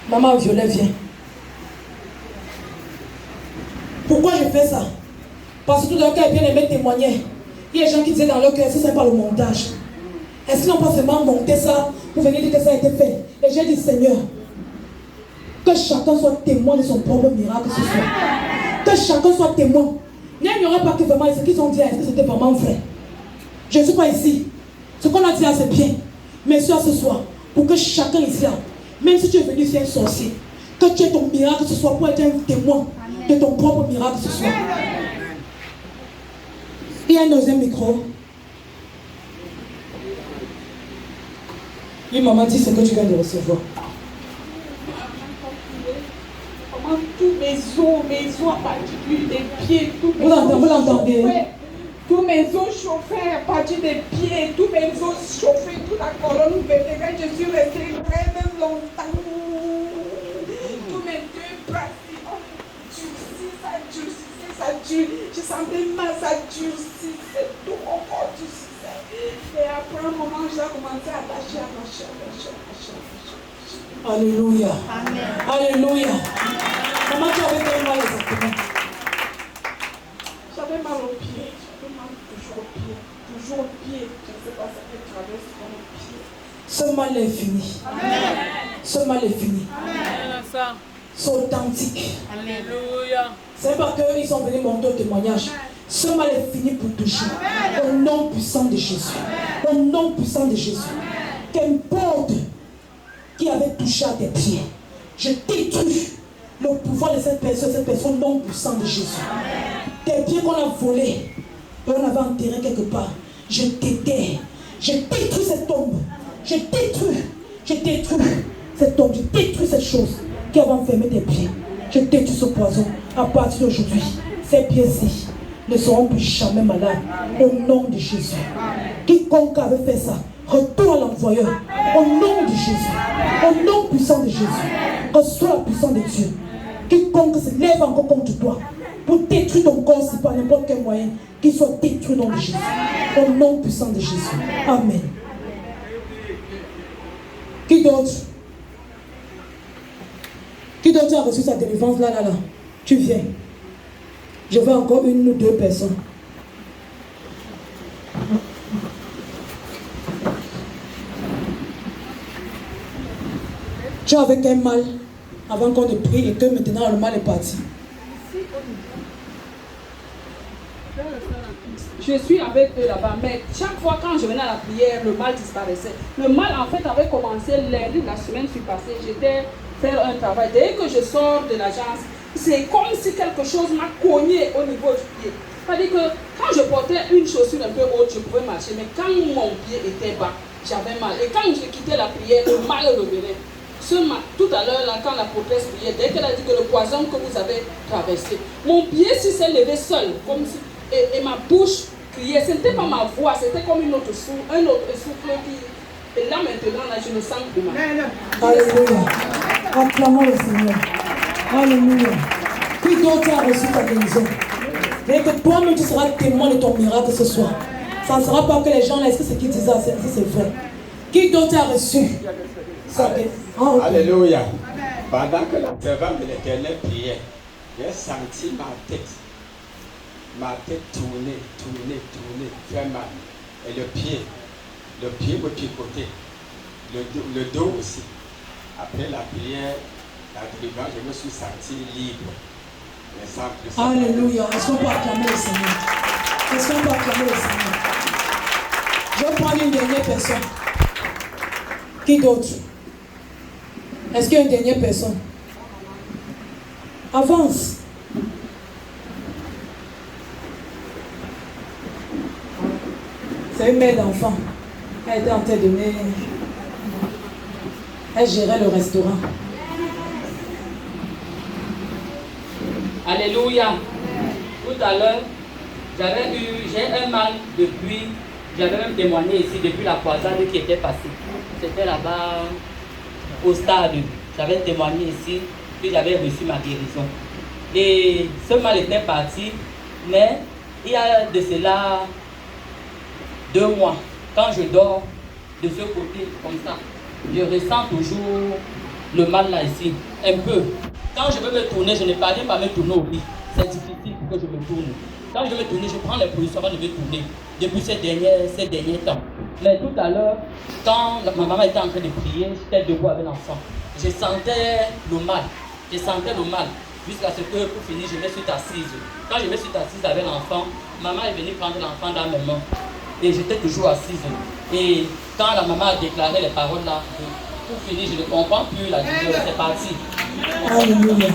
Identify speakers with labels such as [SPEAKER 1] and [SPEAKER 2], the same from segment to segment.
[SPEAKER 1] Maman Violet vient. Pourquoi je fais ça? Parce que tout le cœur bien aimé témoigner. Il y a des gens qui disaient dans leur cœur, ce n'est pas le montage. Est-ce qu'ils n'ont pas seulement monté ça pour venir dire que ça a été fait? Et j'ai dit, Seigneur, que chacun soit témoin de son propre miracle ce soir. Que chacun soit témoin. Il n'y aura pas que vraiment ce qu'ils ont dit, est-ce que c'était vraiment vrai? Je ne suis pas ici. Ce qu'on a dit là, c'est bien. Mais sois ce soir, pour que chacun ici, même si tu es venu ici un sorcier, que tu aies ton miracle ce soir pour être un témoin de ton propre miracle ce soir. Il y a un deuxième micro. Oui, maman, dis ce que tu viens de recevoir.
[SPEAKER 2] Maman, tous mes os à partir des pieds,
[SPEAKER 1] vous l'entendez?
[SPEAKER 2] Tous mes os chauffés à partir des pieds, tous mes os chauffés, toute la colonne vertébrale, je suis restée très longtemps. Tous mes deux bras, ça dure. Je sentais mal, ça durcissait, tout mon corps durcissait. Et après un moment, j'ai commencé à lâcher.
[SPEAKER 1] Alléluia.
[SPEAKER 2] Amen.
[SPEAKER 1] Alléluia. Comment tu avais fait mal exactement?
[SPEAKER 2] J'avais mal au pied. J'avais mal toujours au pied. Toujours au pied. Je ne sais pas ce qui traverse dans le pied.
[SPEAKER 1] Ce mal est fini.
[SPEAKER 2] Amen.
[SPEAKER 1] Ce mal est fini.
[SPEAKER 2] Amen.
[SPEAKER 1] C'est authentique.
[SPEAKER 2] Alléluia.
[SPEAKER 1] C'est parce qu'ils sont venus monter au témoignage. Ce mal est fini pour toujours. Au nom puissant de Jésus. Au nom puissant de Jésus. Qu'importe qui avait touché à tes pieds, je détruis le pouvoir de cette personne au nom puissant de Jésus. Tes pieds qu'on a volés et on avait enterré quelque part, je t'éteins. Je détruis cette tombe. Je détruis cette tombe. Je détruis cette chose qui avait enfermé tes pieds. Je détruis ce poison. À partir d'aujourd'hui, ces pieds-ci ne seront plus jamais malades. Au nom de Jésus. Quiconque avait fait ça, retourne à l'envoyeur. Au nom de Jésus. Au nom puissant de Jésus. Reçois la puissance de Dieu. Quiconque se lève encore contre toi pour détruire ton corps, si par n'importe quel moyen, qu'il soit détruit au nom de Jésus. Au nom puissant de Jésus. Amen. Qui d'autre? Qui d'autre a reçu sa délivrance là? Tu viens. Je veux encore une ou deux personnes. Tu es avec un mal avant qu'on ne prie et que maintenant le mal est parti.
[SPEAKER 2] Je suis avec eux là-bas, mais chaque fois quand je venais à la prière, le mal disparaissait. Le mal en fait avait commencé lundi de la semaine passée. J'étais faire un travail. Dès que je sors de l'agence, c'est comme si quelque chose m'a cogné au niveau du pied. C'est-à-dire que quand je portais une chaussure un peu haute, je pouvais marcher, mais quand mon pied était bas, j'avais mal. Et quand je quittais la prière, le mal revenait. Tout à l'heure, là, quand la prêtresse priait, dès qu'elle a dit que le poison que vous avez traversé, mon pied s'est levé seul, comme si, et ma bouche criait. Ce n'était pas ma voix, c'était comme un autre souffle qui... Et là maintenant, là, je me sens plus mal.
[SPEAKER 1] Alléluia. Acclamons le Seigneur. Alléluia. Qui d'autre a reçu ta guérison? Et que toi-même tu seras témoin de ton miracle ce soir. Ça ne sera pas que les gens là, est-ce que ce qu'ils disent, c'est vrai? Qui d'autre a reçu ça?
[SPEAKER 3] Alléluia. Pendant que la servante de l'Éternel priait, j'ai senti ma tête tourner, faire mal. Et le pied me picotait, le dos aussi. Après la prière, la délivrance, je me suis senti libre.
[SPEAKER 1] Alléluia. Est-ce qu'on peut acclamer le Seigneur? Est-ce qu'on peut acclamer le Seigneur? Je vais prendre une dernière personne. Qui d'autre? Est-ce qu'il y a une dernière personne? Avance. C'est une mère d'enfant. Elle était en train de donner. Elle gérait le restaurant.
[SPEAKER 4] Alléluia. Tout à l'heure, j'ai un mal depuis, j'avais même témoigné ici depuis la croisade qui était passée. C'était là-bas au stade. J'avais témoigné ici, puis j'avais reçu ma guérison. Et ce mal était parti, mais il y a de cela 2 mois, quand je dors de ce côté comme ça, je ressens toujours le mal là ici, un peu. Quand je veux me tourner, je ne parviens pas à me tourner au lit. C'est difficile pour que je me tourne. Quand je veux me tourner, je prends les positions avant de me tourner. Depuis ces derniers temps. Mais tout à l'heure, quand ma maman était en train de prier, j'étais debout avec l'enfant. Je sentais le mal. Jusqu'à ce que, pour finir, je me suis assise. Quand je me suis assise avec l'enfant, maman est venue prendre l'enfant dans mes mains. Et j'étais toujours assise. Et quand la maman a déclaré les paroles là, pour finir, je ne comprends plus la douleur, c'est parti.
[SPEAKER 1] Alléluia.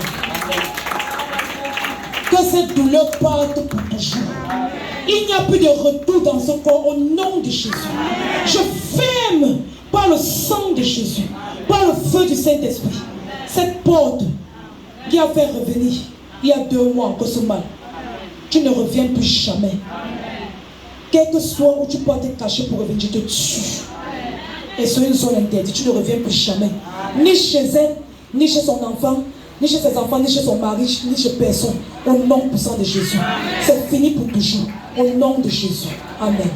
[SPEAKER 1] Que cette douleur parte pour toujours. Il n'y a plus de retour dans ce corps au nom de Jésus. Je ferme par le sang de Jésus, par le feu du Saint-Esprit, cette porte qui a fait revenir il y a 2 mois encore ce mal. Tu ne reviens plus jamais. Quel que soit où tu peux te cacher pour revenir, je te tue. Et sur une zone interdite, tu ne reviens plus jamais. Ni chez elle, ni chez son enfant, ni chez ses enfants, ni chez son mari, ni chez personne. Au nom puissant de Jésus. C'est fini pour toujours. Au nom de Jésus. Amen.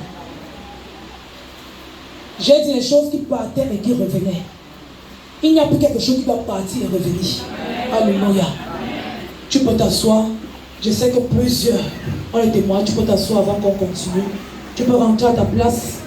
[SPEAKER 1] J'ai dit les choses qui partaient et qui revenaient. Il n'y a plus quelque chose qui doit partir et revenir. Alléluia. Tu peux t'asseoir. Je sais que plusieurs ont les témoins. Tu peux t'asseoir avant qu'on continue. Tu peux rentrer à ta place.